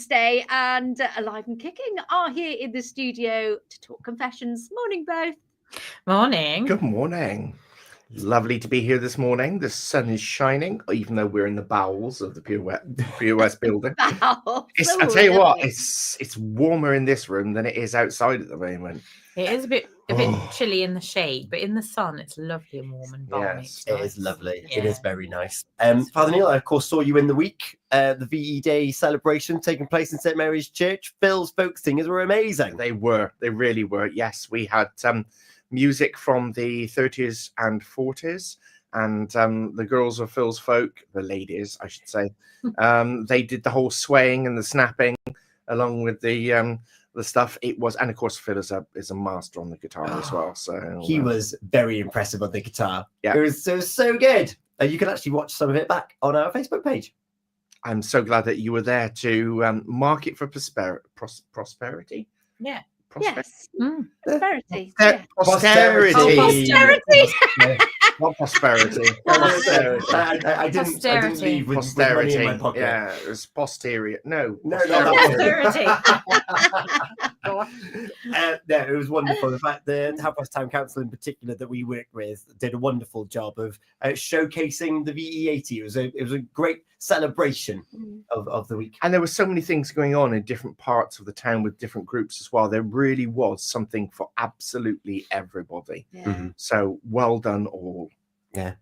Wednesday, and Alive and Kicking are here in the studio to talk confessions. Morning, both. Morning. Good morning. Lovely to be here this morning. The sun is shining, even though we're in the bowels of the Pure West building. Wow. I'll tell you what, it's warmer in this room than it is outside at the moment. It is a bit chilly in the shade, but in the sun, it's lovely and warm and balmy. Yes, it is lovely. Yeah. It is very nice. Father Neil, I of course saw you in the week. The VE Day celebration taking place in St Mary's Church. Phil's folk singers were amazing. They really were. Yes, we had music from the 30s and 40s, and the girls of Phil's folk, the ladies, I should say, they did the whole swaying and the snapping along with the stuff. It was, and of course Phil is a master on the guitar as well, so he was very impressive on the guitar. Yeah, it was so good. You can actually watch some of it back on our Facebook page. I'm so glad that you were there to mark it for prosperity. Yeah. Yes. Prosperity. Posterity. Posterity. Not prosperity. I didn't leave with money in my pocket. Yeah, it was posterior. No, Posterity. No, it was wonderful. In fact, the Haverford Town Council in particular that we worked with did a wonderful job of showcasing the VE80. It was a great celebration of the week. And there were so many things going on in different parts of the town with different groups as well. There really was something for absolutely everybody. Yeah. So well done all. Yeah.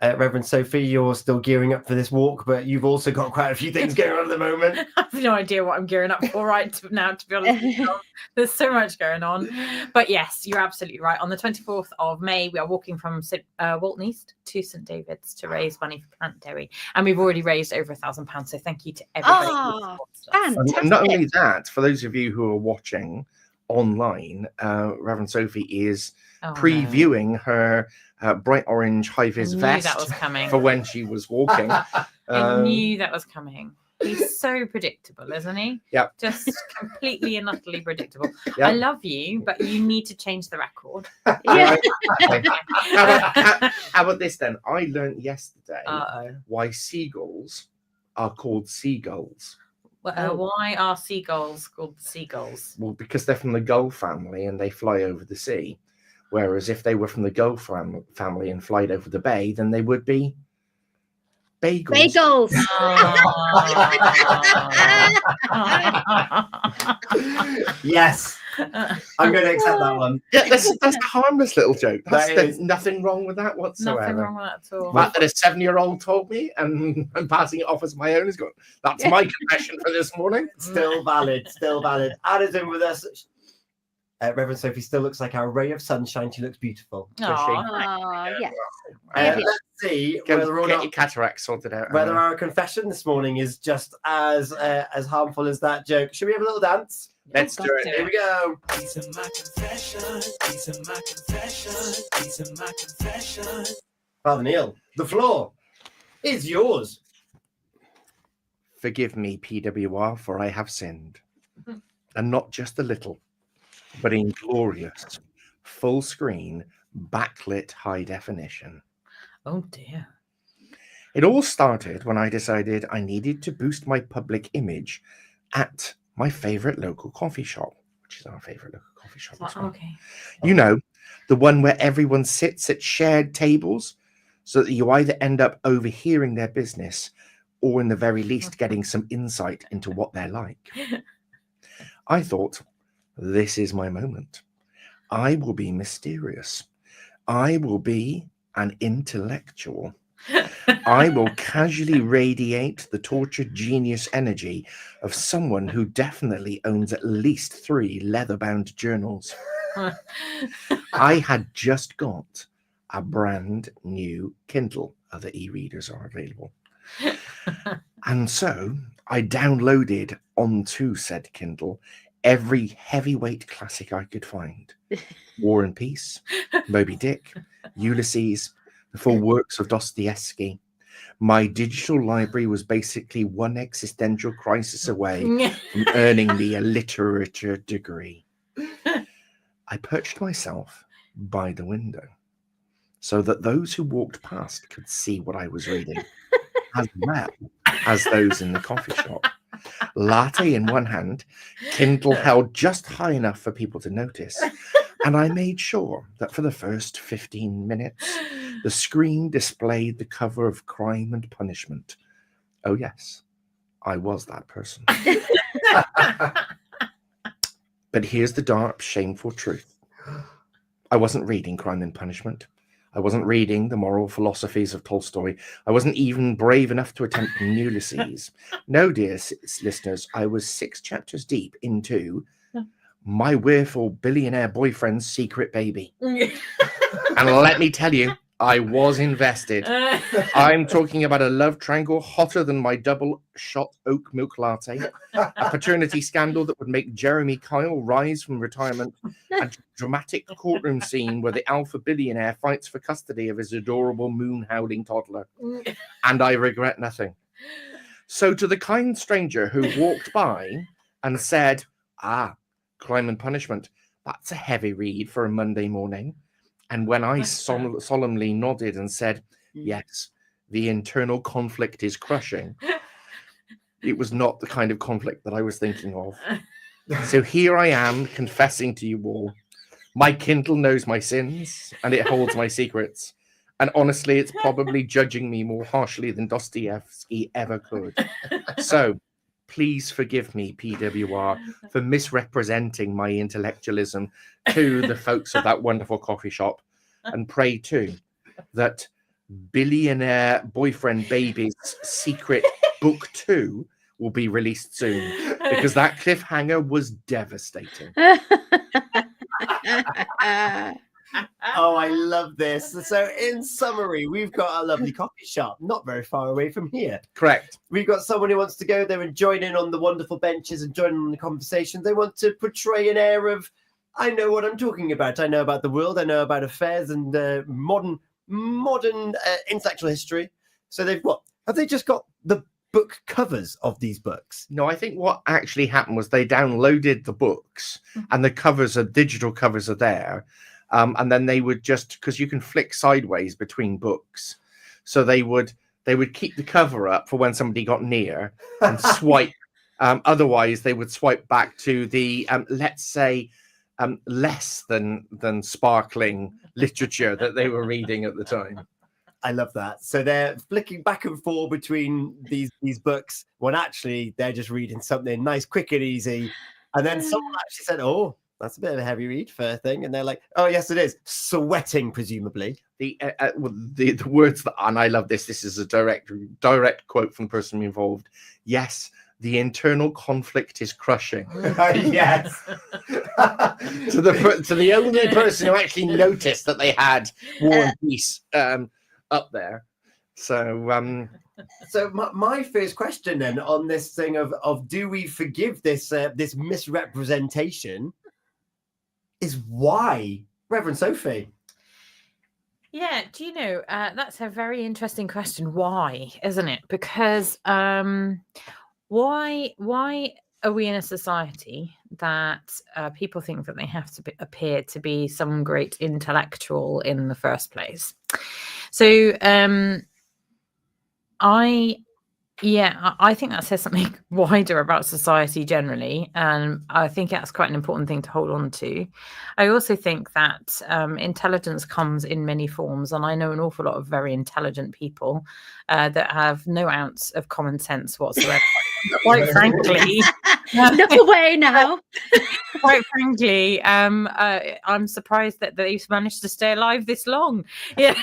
Reverend Sophie, you're still gearing up for this walk, but you've also got quite a few things going on at the moment. I have no idea what I'm gearing up for now, to be honest with you. There's so much going on. But yes, you're absolutely right. On the 24th of May, we are walking from Walton East to St David's to raise money for Plant Dairy. And we've already raised over £1,000. So thank you to everybody. And not only that, for those of you who are watching online, Reverend Sophie is previewing her bright orange high-vis vest that was coming. For when she was walking. I knew that was coming. He's so predictable, isn't he? Yeah. Just completely and utterly predictable. Yep. I love you, but you need to change the record. Yeah. How about this then? I learned yesterday Uh-oh. why seagulls are called seagulls. Why are seagulls called seagulls? Well, because they're from the gull family and they fly over the sea. Whereas if they were from the gull family and flied over the bay, then they would be bagels. Yes, I'm going to accept that one. Yeah, that's a harmless little joke. That There's is nothing wrong with that whatsoever. Nothing wrong with that at all. The fact that a 7-year-old told me and I'm passing it off as my own is good. That's my confession for this morning. Still valid. Anna's in with us. Reverend Sophie still looks like our ray of sunshine. She looks beautiful. Yes. Let's see whether or get not your cataracts sorted out. whether our confession this morning is just as harmful as that joke. Should we have a little dance? Let's do it. Here we go. These are my confessions. These are my confessions. These are my confessions. Father Neil, the floor is yours. Forgive me, PWR, for I have sinned, and not just a little, but in glorious, full screen, backlit high definition. Oh dear. It all started when I decided I needed to boost my public image at my favorite local coffee shop, which is our favorite local coffee shop as well. Okay. You know, the one where everyone sits at shared tables so that you either end up overhearing their business or in the very least getting some insight into what they're like. I thought, this is my moment. I will be mysterious. I will be an intellectual. I will casually radiate the tortured genius energy of someone who definitely owns at least 3 leather-bound journals. I had just got a brand new Kindle. Other e-readers are available. And so I downloaded onto said Kindle every heavyweight classic I could find. War and Peace, Moby Dick, Ulysses, the full works of Dostoevsky. My digital library was basically one existential crisis away from earning me a literature degree. I perched myself by the window so that those who walked past could see what I was reading, as well as those in the coffee shop. latte in one hand, Kindle held just high enough for people to notice. And I made sure that for the first 15 minutes, the screen displayed the cover of Crime and Punishment. Oh, yes, I was that person. But here's the dark, shameful truth. I wasn't reading Crime and Punishment. I wasn't reading the moral philosophies of Tolstoy. I wasn't even brave enough to attempt Ulysses. No, dear listeners, I was 6 chapters deep into My Willful Billionaire Boyfriend's Secret Baby. And let me tell you, I was invested. I'm talking about a love triangle hotter than my double-shot oat milk latte, a paternity scandal that would make Jeremy Kyle rise from retirement, a dramatic courtroom scene where the alpha billionaire fights for custody of his adorable moon-howling toddler. And I regret nothing. So to the kind stranger who walked by and said, Crime and Punishment, that's a heavy read for a Monday morning. And when I solemnly nodded and said, yes, the internal conflict is crushing, it was not the kind of conflict that I was thinking of. So here I am confessing to you all. My Kindle knows my sins and it holds my secrets. And honestly, it's probably judging me more harshly than Dostoevsky ever could. So please forgive me, PWR, for misrepresenting my intellectualism to the folks of that wonderful coffee shop, and pray too that Billionaire Boyfriend Baby's Secret Book 2 will be released soon, because that cliffhanger was devastating. Oh, I love this. So in summary, we've got a lovely coffee shop not very far away from here. Correct. We've got someone who wants to go there and join in on the wonderful benches and join in on the conversation. They want to portray an air of, I know what I'm talking about. I know about the world. I know about affairs and modern intellectual history. So have they just got the book covers of these books? No, I think what actually happened was they downloaded the books and the covers are digital covers are there. And then they would just, because you can flick sideways between books, so they would keep the cover up for when somebody got near and swipe. Otherwise, they would swipe back to the let's say less than sparkling literature that they were reading at the time. I love that. So they're flicking back and forth between these books when actually they're just reading something nice, quick and easy. And then someone actually said, "Oh, that's a bit of a heavy read for a thing," and they're like, "Oh yes, it is." Sweating, presumably. The words that, and I love this. This is a direct quote from the person involved. Yes, the internal conflict is crushing. Yes. to the only person who actually noticed that they had War and Peace up there. So So my first question then on this thing of do we forgive this this misrepresentation is why, Reverend Sophie? Yeah, do you know, that's a very interesting question. Why, isn't it? Because why are we in a society that people think that they have to appear to be some great intellectual in the first place? So I think that says something wider about society generally, and I think that's quite an important thing to hold on to. I also think that intelligence comes in many forms, and I know an awful lot of very intelligent people that have no ounce of common sense whatsoever. Quite frankly, look away now. Quite frankly, I'm surprised that they've managed to stay alive this long. Yeah,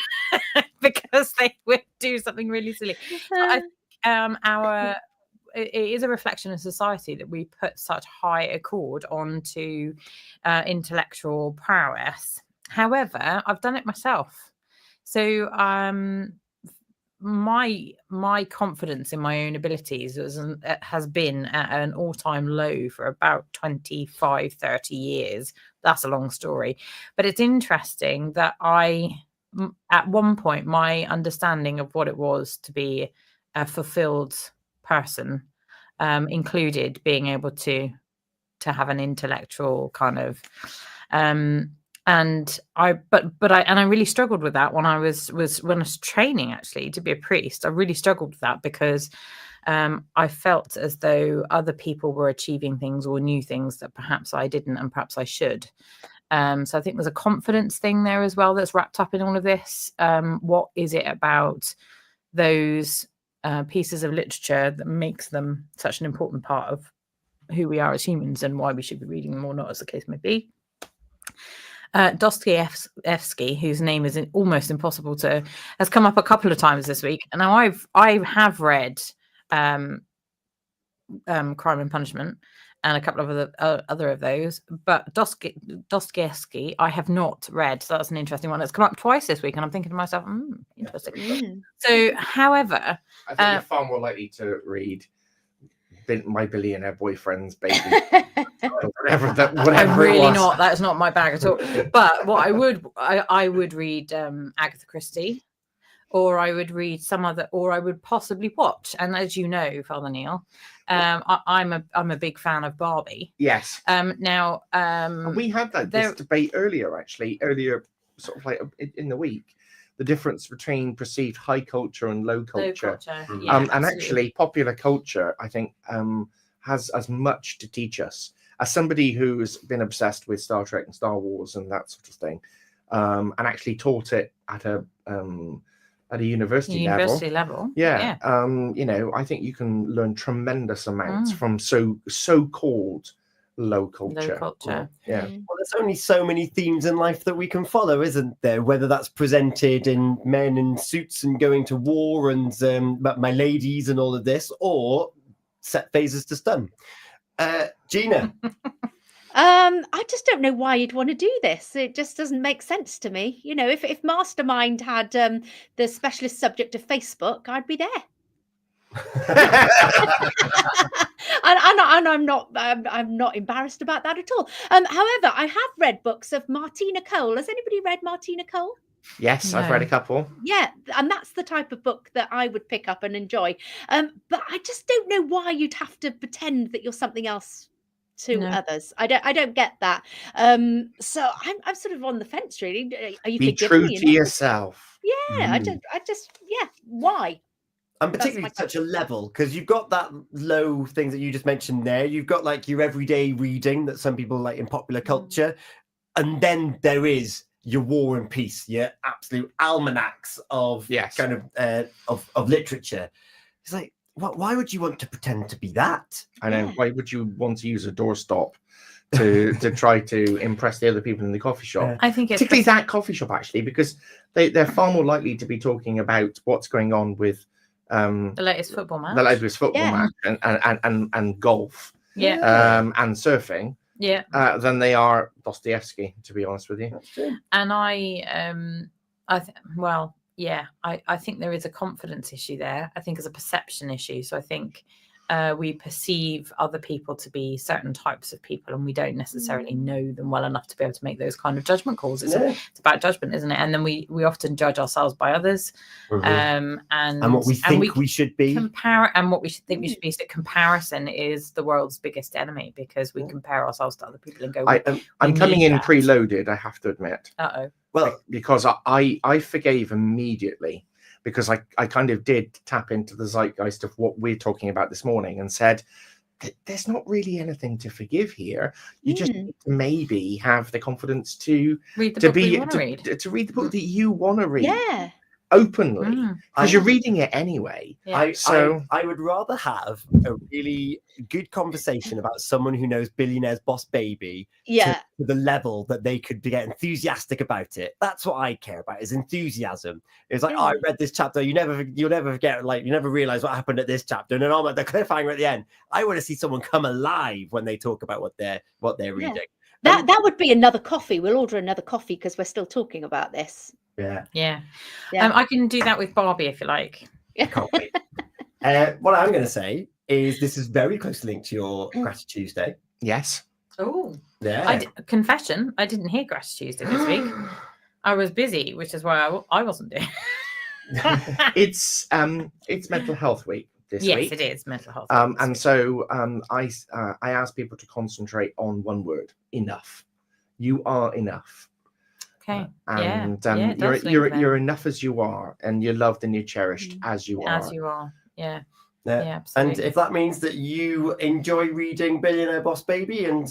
because they would do something really silly. It is a reflection of society that we put such high accord onto intellectual prowess. However, I've done it myself. So my confidence in my own abilities has been at an all-time low for about 25, 30 years. That's a long story. But it's interesting that at one point, my understanding of what it was to be a fulfilled person included being able to have an intellectual kind of and I really struggled with that when I was training actually to be a priest. I really struggled with that because I felt as though other people were achieving things or knew things that perhaps I didn't and perhaps I should. So I think there's a confidence thing there as well that's wrapped up in all of this. What is it about those pieces of literature that makes them such an important part of who we are as humans and why we should be reading them or not, as the case may be? Dostoevsky, whose name is almost impossible to, has come up a couple of times this week. And now I have read Crime and Punishment and a couple of other of those, but Dostoevsky I have not read. So that's an interesting one. It's come up twice this week, and I'm thinking to myself, interesting. So, however, I think you're far more likely to read My Billionaire Boyfriend's Baby. whatever I'm really it was. not. That's not my bag at all. But what I would read Agatha Christie, or I would read some other, or I would possibly watch. And as you know, Father Neil, I'm a big fan of Barbie. Yes. Now, and we had this debate earlier, sort of like in the week. The difference between perceived high culture and low culture. Yeah, and actually popular culture, I think, has as much to teach us. As somebody who's been obsessed with Star Trek and Star Wars and that sort of thing, and actually taught it at a university level. Yeah. I think you can learn tremendous amounts from so-called low culture. Yeah. Well, there's only so many themes in life that we can follow, isn't there? Whether that's presented in men in suits and going to war and my ladies and all of this, or set phases to stun. Gina. I just don't know why you'd want to do this. It just doesn't make sense to me. You know, if Mastermind had the specialist subject of Facebook, I'd be there. and I'm not embarrassed about that at all. However, I have read books of Martina Cole. Has anybody read Martina Cole? Yes, No. I've read a couple. Yeah, and that's the type of book that I would pick up and enjoy. But I just don't know why you'd have to pretend that you're something else to others. I don't get that. So I'm sort of on the fence, really. Are you Be true to yourself. Yeah, I just why? And particularly such a level, because you've got that low things that you just mentioned there. You've got like your everyday reading that some people like in popular culture. And then there is your War and Peace, your absolute almanacs of kind of literature. It's like, why would you want to pretend to be that? I know. Why would you want to use a doorstop to try to impress the other people in the coffee shop? I think it's particularly that coffee shop, actually, because they're far more likely to be talking about what's going on with the latest football match, match and golf, and surfing, than they are Dostoevsky, to be honest with you. And I think there is a confidence issue there. I think it's a perception issue. So I think we perceive other people to be certain types of people, and we don't necessarily know them well enough to be able to make those kind of judgment calls. It's about judgment, isn't it? And then we often judge ourselves by others, and what we think we should be. And what we should think we should be. So comparison is the world's biggest enemy, because we compare ourselves to other people and go. I'm coming in preloaded, I have to admit. Well, because I forgave immediately. Because I kind of did tap into the zeitgeist of what we're talking about this morning and said, there's not really anything to forgive here. You just need to maybe have the confidence to read the book that you want to read. Yeah. Openly, because you're reading it anyway. I would rather have a really good conversation about someone who knows Billionaire's Boss Baby to the level that they could get enthusiastic about it. That's what I care about, is enthusiasm. It's like, I read this chapter, you'll never forget, like, you never realize what happened at this chapter, and then I'm at the cliffhanger at the end. I want to see someone come alive when they talk about what they're reading. That would be another coffee. We'll order another coffee because we're still talking about this. Yeah. I can do that with Barbie if you like. Can't wait. What I'm going to say is this is very closely linked to your Gratitude Tuesday. Yes. Oh, yeah. Confession: I didn't hear Gratitude Tuesday this week. I was busy, which is why I wasn't doing. It's Mental Health Week this week. Yes, it is Mental Health. And so I asked people to concentrate on one word: enough. You are enough. Okay. You're enough as you are, and you're loved and you're cherished as you are. As you are. Yeah. Yeah. Yeah, And absolutely. if that means that you enjoy reading Billionaire Boss Baby and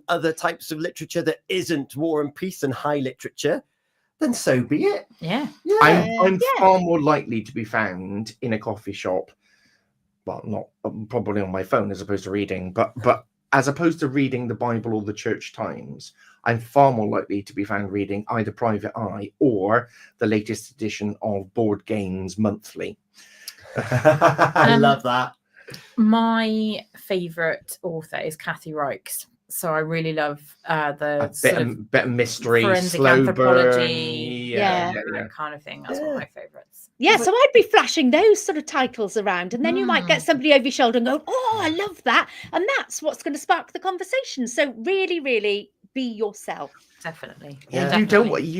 other types of literature that isn't War and Peace and high literature, then so be it. Yeah. Yeah. I'm Yeah. far more likely to be found in a coffee shop. Well, not probably on my phone as opposed to reading, but as opposed to reading the Bible or the Church Times, I'm far more likely to be found reading either Private Eye or the latest edition of Board Games Monthly. I love that. My favourite author is Kathy Rikes. So I really love the sort of Bit of mystery, forensic slow anthropology, burn. Yeah. that kind of thing. That's one of my favourites. Yeah, so I'd be flashing those sort of titles around, and then you might get Mm. somebody over your shoulder and go, "Oh, I love that," and that's what's going to spark the conversation. So really, really be yourself. Definitely. Yeah. You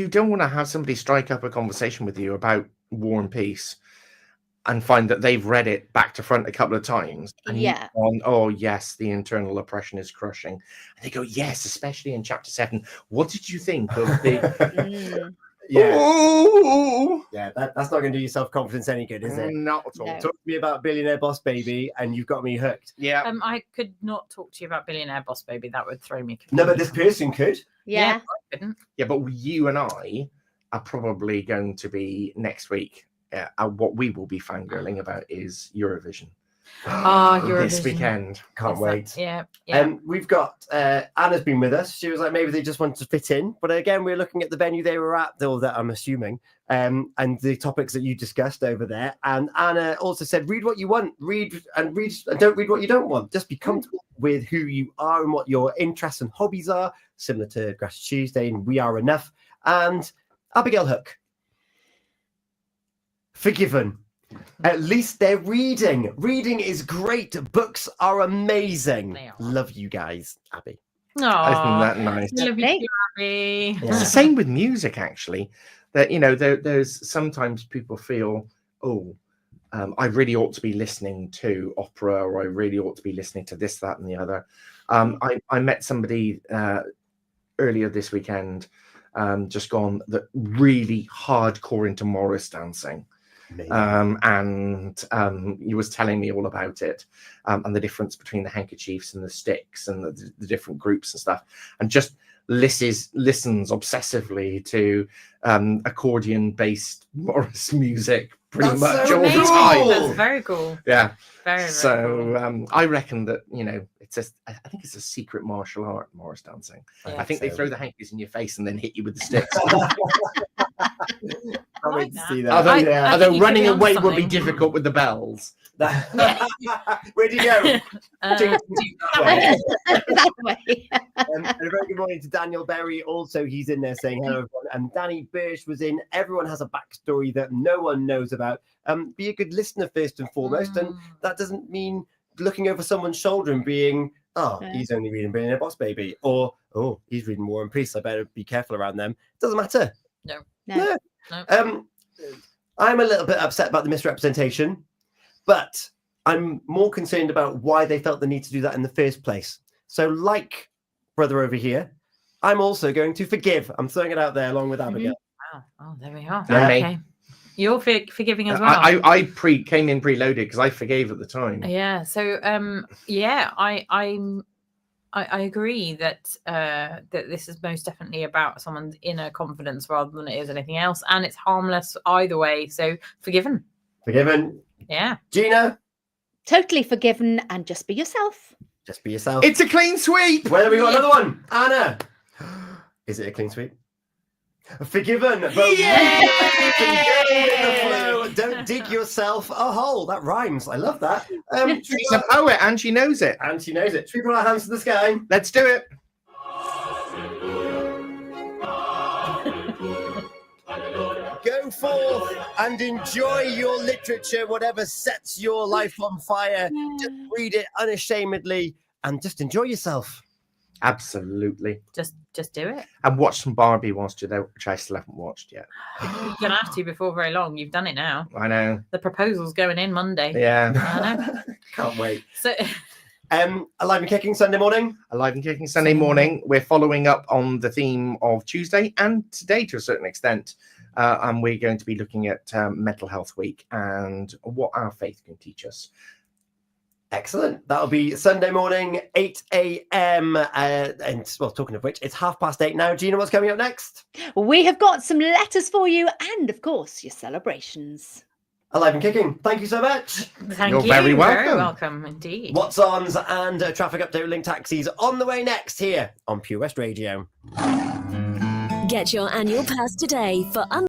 don't want to have somebody strike up a conversation with you about War and Peace and find that they've read it back to front a couple of times. And Yeah. you've gone, oh yes, the internal oppression is crushing. And they go, yes, especially in chapter 7. What did you think of the? Mm. Yeah. Oh, Yeah, that's not going to do your self-confidence any good, is it? not at all. No. Talk to me about Billionaire Boss Baby and you've got me hooked. Yeah. I could not talk to you about Billionaire Boss Baby. That would throw me. No, but this completely. person could. Yeah. I couldn't. Yeah, but you and I are probably going to be next week. What we will be fangirling about is Eurovision. Oh, This Eurovision. weekend. Can't wait. Yeah. Yeah. We've got Anna's been with us. She was like, maybe they just wanted to fit in. But again, we're looking at the venue they were at, or that I'm assuming, and the topics that you discussed over there. And Anna also said, read what you want, read, and don't read what you don't want. Just be comfortable with who you are and what your interests and hobbies are, similar to Gratitude Tuesday and We Are Enough. And Abigail Hook, Forgiven. At least they're reading. Reading is great. Books are amazing. They are. Love you guys, Abby. Isn't Aw, that nice? love you Lovely. too, Abby. Yeah. It's the same with music, actually. That there's sometimes people feel, I really ought to be listening to opera, or I really ought to be listening to this, that, and the other. I met somebody earlier this weekend, just gone, that really hardcore into Morris dancing. And he was telling me all about it, and the difference between the handkerchiefs and the sticks and the different groups and stuff, and just listens obsessively to accordion based Morris music pretty That's much so all the amazing. time. That's very cool. Yeah. Very, very So cool. I reckon that I think it's a secret martial art, Morris dancing. I think they throw the hankies in your face and then hit you with the sticks. Can't wait to see that. Although, I think although you could running be onto away would be something. difficult with the bells. Where'd you go? That way. And a very good morning to Daniel Berry. Also, he's in there saying hello, everyone. And Danny Birch was in. Everyone has a backstory that no one knows about. Be a good listener first and foremost. And that doesn't mean looking over someone's shoulder and being, Yeah. he's only reading Billionaire Boss Baby, or he's reading War and Peace. I better be careful around them. Doesn't matter. No. I'm a little bit upset about the misrepresentation, but I'm more concerned about why they felt the need to do that in the first place. So, like brother over here, I'm also going to forgive. I'm throwing it out there along with Abigail. Wow. Oh, there we are. Yeah. Okay. You're forgiving as well. I came in preloaded because I forgave at the time. Yeah. So I agree that that this is most definitely about someone's inner confidence rather than it is anything else, and it's harmless either way. So forgiven. Forgiven. Yeah. Gina, Totally forgiven, and just be yourself. just be yourself. It's a clean sweep. Well, we got another one. Anna, is it a clean sweep? Forgiven. But Yay! with the flow. Don't dig yourself a hole. That rhymes. I love that. She's a poet and she knows it. And she knows it. Should we put our hands to the sky? Let's do it. Go forth and enjoy your literature, whatever sets your life on fire. Just read it unashamedly and just enjoy yourself. Absolutely. Just do it. And watch some Barbie whilst you're there, which I still haven't watched yet. You're gonna have to before very long. You've done it now. I know. The proposal's going in Monday. Yeah. I know. Can't wait. So Alive and Kicking Sunday morning. Alive and Kicking Sunday morning. We're following up on the theme of Tuesday and today to a certain extent. And we're going to be looking at Mental Health Week and what our faith can teach us. Excellent. That'll be Sunday morning, 8 a.m. And well, talking of which, it's 8:30 now. Gina, what's coming up next? We have got some letters for you and, of course, your celebrations. Alive and Kicking. Thank you so much. Thank You're you. very Very welcome. welcome indeed. What's ons and traffic update link taxis on the way next here on Pure West Radio. Get your annual pass today for